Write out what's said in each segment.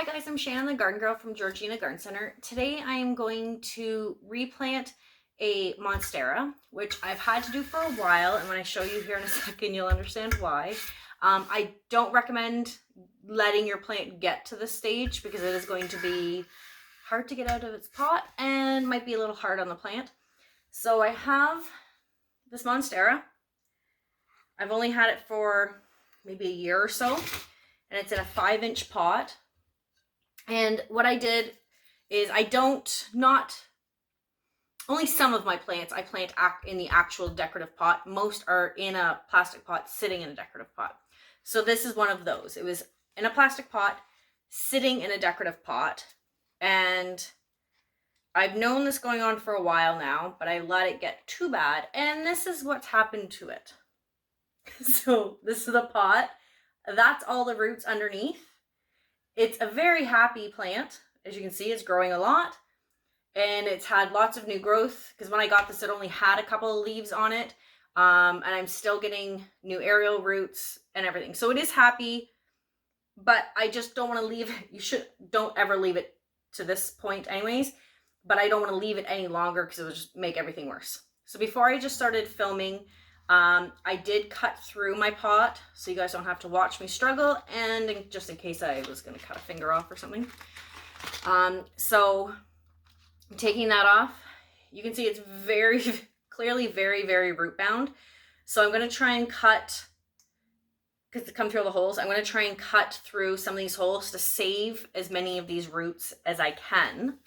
Hi guys, I'm Shannon the Garden Girl from Georgina Garden Center. Today I am going to replant a Monstera, which I've had to do for a while, and when I show you here in a second you'll understand why. I don't recommend letting your plant get to this stage because it is going to be hard to get out of its pot and might be a little hard on the plant. So I have this Monstera. I've only had it for maybe a year or so, and it's in a 5-inch pot. And what I did is only some of my plants I plant in the actual decorative pot. Most are in a plastic pot sitting in a decorative pot. So this is one of those. It was in a plastic pot sitting in a decorative pot, and I've known this going on for a while now, but I let it get too bad, and this is what's happened to it. So this is the pot. That's all the roots underneath. It's a very happy plant. As you can see, it's growing a lot, and it's had lots of new growth because when I got this, it only had a couple of leaves on it, and I'm still getting new aerial roots and everything. So it is happy, but I just don't want to leave it. Don't ever leave it to this point anyways, but I don't want to leave it any longer because it will just make everything worse. So before I just started filming, I did cut through my pot so you guys don't have to watch me struggle, and just in case I was going to cut a finger off or something. So I'm taking that off. You can see it's very clearly very, very root bound. So I'm going to try and cut, because it come through all the holes, I'm going to try and cut through some of these holes to save as many of these roots as I can.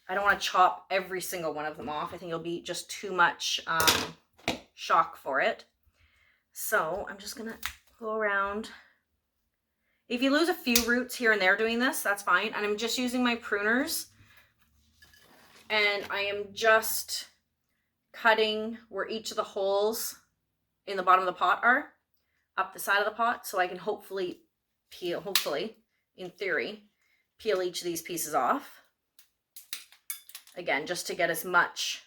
I don't want to chop every single one of them off. I think it'll be just too much shock for it. So I'm just gonna go around. If you lose a few roots here and there doing this, that's fine. And I'm just using my pruners, and I am just cutting where each of the holes in the bottom of the pot are, up the side of the pot, so I can hopefully, in theory, peel each of these pieces off. Again, just to get as much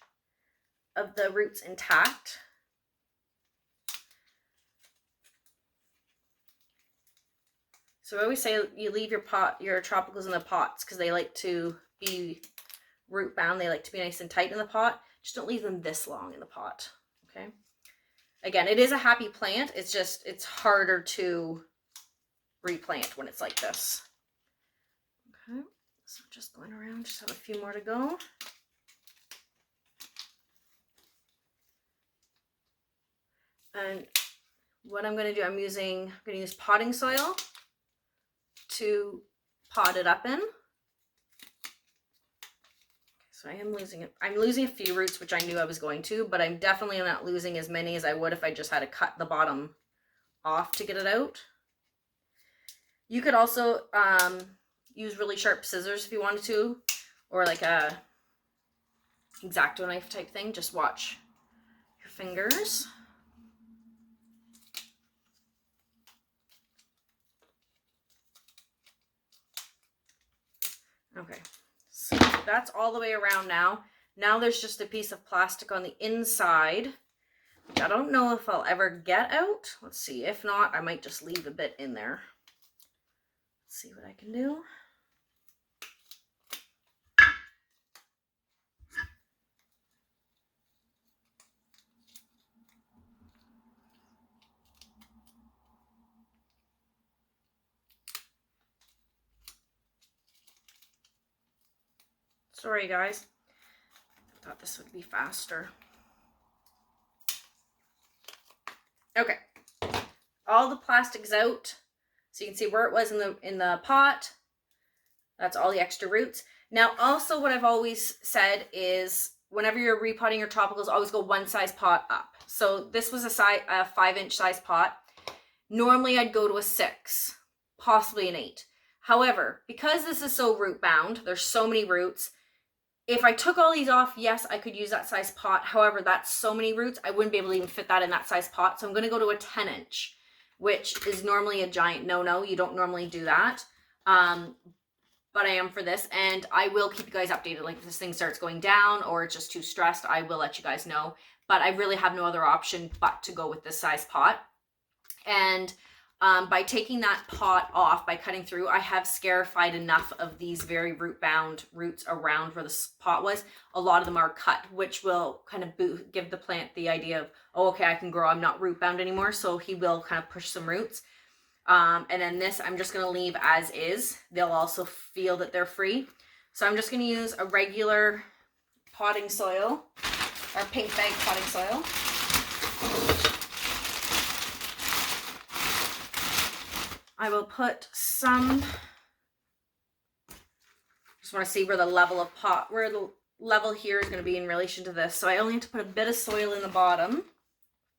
of the roots intact. So I always say you leave your tropicals in the pots because they like to be root bound. They like to be nice and tight in the pot. Just don't leave them this long in the pot, okay? Again, it is a happy plant. It's harder to replant when it's like this. Okay, so just going around, just have a few more to go. And what I'm going to do, I'm going to use potting soil to pot it up in. So I am losing it. I'm losing a few roots, which I knew I was going to, but I'm definitely not losing as many as I would if I just had to cut the bottom off to get it out. You could also use really sharp scissors if you wanted to, or like a X-Acto knife type thing. Just watch your fingers. Okay, so that's all the way around now. Now there's just a piece of plastic on the inside, which I don't know if I'll ever get out. Let's see. If not, I might just leave a bit in there. Let's see what I can do. Sorry, guys. I thought this would be faster. Okay. All the plastic's out. So you can see where it was in the pot. That's all the extra roots. Now, also what I've always said is whenever you're repotting your tropicals, always go one size pot up. So this was a 5-inch size pot. Normally I'd go to a 6, possibly an 8. However, because this is so root bound, there's so many roots. If I took all these off, yes, I could use that size pot. However, that's so many roots, I wouldn't be able to even fit that in that size pot. So I'm going to go to a 10-inch, which is normally a giant no-no. You don't normally do that. But I am for this, and I will keep you guys updated. Like if this thing starts going down or it's just too stressed, I will let you guys know. But I really have no other option but to go with this size pot. And By taking that pot off, by cutting through, I have scarified enough of these very root bound roots around where the pot was. A lot of them are cut, which will kind of give the plant the idea of, oh, okay, I can grow, I'm not root bound anymore. So he will kind of push some roots. And then this, I'm just going to leave as is. They'll also feel that they're free. So I'm just going to use a regular potting soil, or pink bag potting soil. I will put some, just want to see where the level of where the level here is going to be in relation to this. So I only have to put a bit of soil in the bottom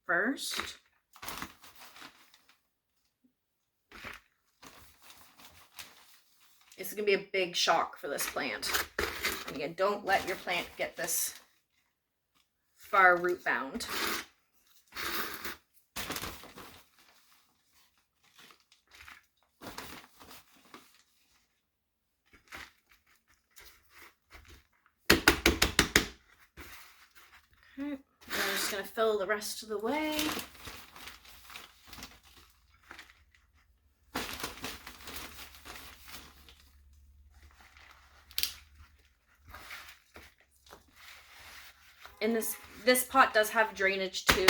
first. This is going to be a big shock for this plant. And again, don't let your plant get this far root bound. Okay, I'm just going to fill the rest of the way. And this pot does have drainage too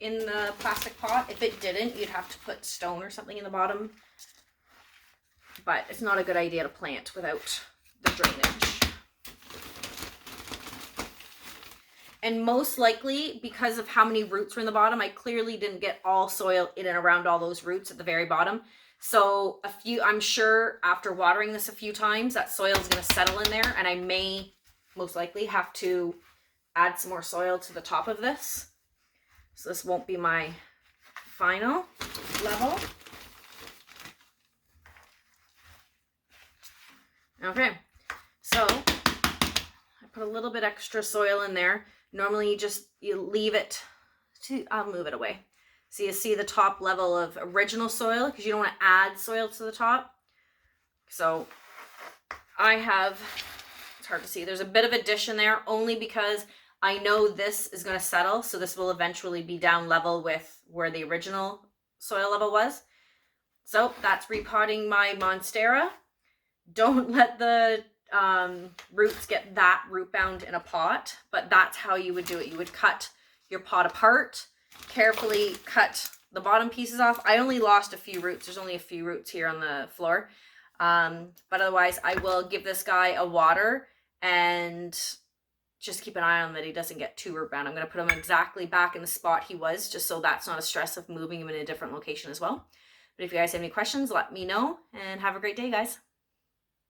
in the plastic pot. If it didn't, you'd have to put stone or something in the bottom. But it's not a good idea to plant without the drainage. And most likely, because of how many roots were in the bottom, I clearly didn't get all soil in and around all those roots at the very bottom. So I'm sure after watering this a few times, that soil is going to settle in there, and I may most likely have to add some more soil to the top of this. So this won't be my final level. Okay, so I put a little bit extra soil in there. Normally you leave it I'll move it away. So you see the top level of original soil, because you don't want to add soil to the top. So it's hard to see, there's a bit of addition there only because I know this is going to settle. So this will eventually be down level with where the original soil level was. So that's repotting my Monstera. Don't let the roots get that root bound in a pot, but that's how you would do it. You would cut your pot apart, carefully cut the bottom pieces off. I only lost a few roots. There's only a few roots here on the floor. But otherwise I will give this guy a water and just keep an eye on that he doesn't get too root bound. I'm going to put him exactly back in the spot he was, just so that's not a stress of moving him in a different location as well. But if you guys have any questions, let me know, and have a great day, guys.